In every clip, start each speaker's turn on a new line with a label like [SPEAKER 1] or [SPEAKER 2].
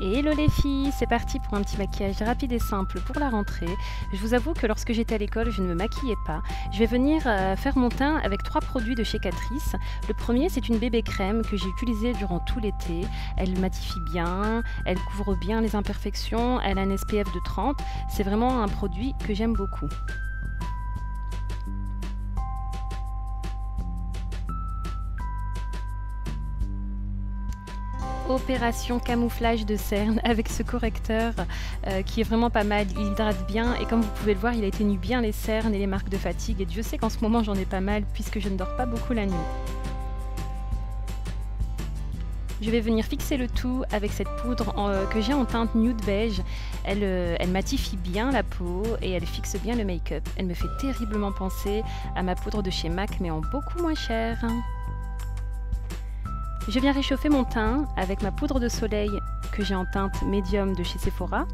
[SPEAKER 1] Et hello les filles, c'est parti pour un petit maquillage rapide et simple pour la rentrée. Je vous avoue que lorsque j'étais à l'école, je ne me maquillais pas. Je vais venir faire mon teint avec 3 produits de chez Catrice. Le premier, c'est une bébé crème que j'ai utilisée durant tout l'été. Elle matifie bien, elle couvre bien les imperfections, elle a un SPF de 30. C'est vraiment un produit que j'aime beaucoup. Opération camouflage de cernes avec ce correcteur qui est vraiment pas mal, il hydrate bien et comme vous pouvez le voir il atténue bien les cernes et les marques de fatigue et Dieu sait qu'en ce moment j'en ai pas mal puisque je ne dors pas beaucoup la nuit. Je vais venir fixer le tout avec cette poudre que j'ai en teinte nude beige. Elle matifie bien la peau et elle fixe bien le make-up. Elle me fait terriblement penser à ma poudre de chez MAC mais en beaucoup moins cher. Je viens réchauffer mon teint avec ma poudre de soleil que j'ai en teinte médium de chez Sephora.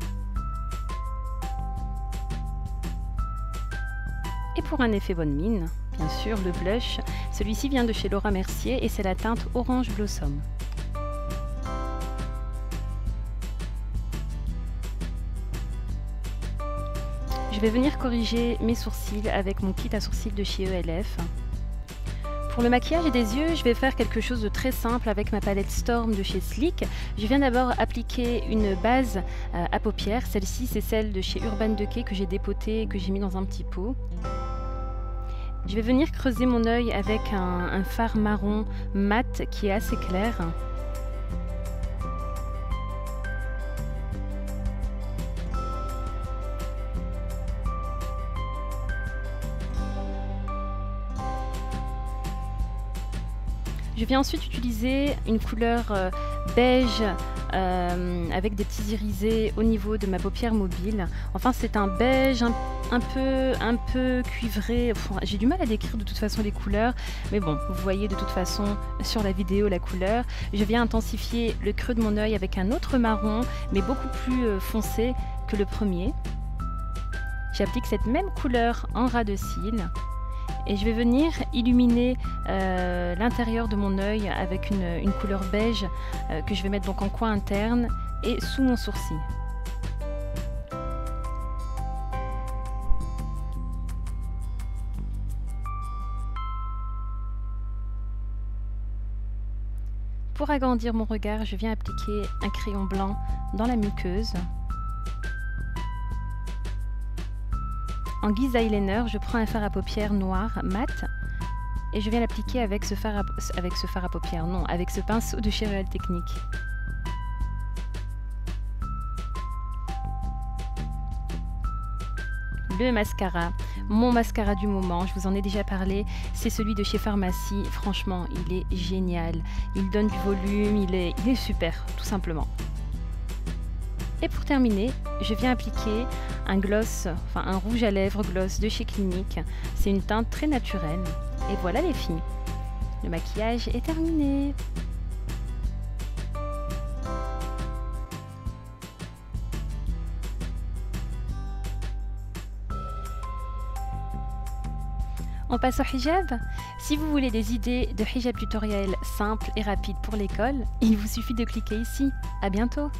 [SPEAKER 1] Et pour un effet bonne mine, bien sûr, le blush. Celui-ci vient de chez Laura Mercier et c'est la teinte Orange Blossom. Je vais venir corriger mes sourcils avec mon kit à sourcils de chez ELF. Pour le maquillage et des yeux, je vais faire quelque chose de très simple avec ma palette Storm de chez Sleek. Je viens d'abord appliquer une base à paupières. Celle-ci, c'est celle de chez Urban Decay que j'ai dépotée et que j'ai mis dans un petit pot. Je vais venir creuser mon œil avec un fard marron mat qui est assez clair. Je viens ensuite utiliser une couleur beige avec des petits irisés au niveau de ma paupière mobile. Enfin, c'est un beige un peu cuivré. Enfin, j'ai du mal à décrire de toute façon les couleurs, mais bon, vous voyez de toute façon sur la vidéo la couleur. Je viens intensifier le creux de mon œil avec un autre marron, mais beaucoup plus foncé que le premier. J'applique cette même couleur en ras de cils. Et je vais venir illuminer l'intérieur de mon œil avec une couleur beige que je vais mettre donc en coin interne et sous mon sourcil. Pour agrandir mon regard, je viens appliquer un crayon blanc dans la muqueuse. En guise d'eyeliner, je prends un fard à paupières noir mat et je viens l'appliquer avec ce fard à paupières, non, avec ce pinceau de chez Real Technique. Le mascara, mon mascara du moment, je vous en ai déjà parlé, c'est celui de chez Pharmacie. Franchement, il est génial, il donne du volume, il est super, tout simplement. Et pour terminer, je viens appliquer un gloss, enfin un rouge à lèvres gloss de chez Clinique. C'est une teinte très naturelle. Et voilà les filles, le maquillage est terminé. On passe au hijab. Si vous voulez des idées de hijab tutoriel simples et rapides pour l'école, il vous suffit de cliquer ici. À bientôt.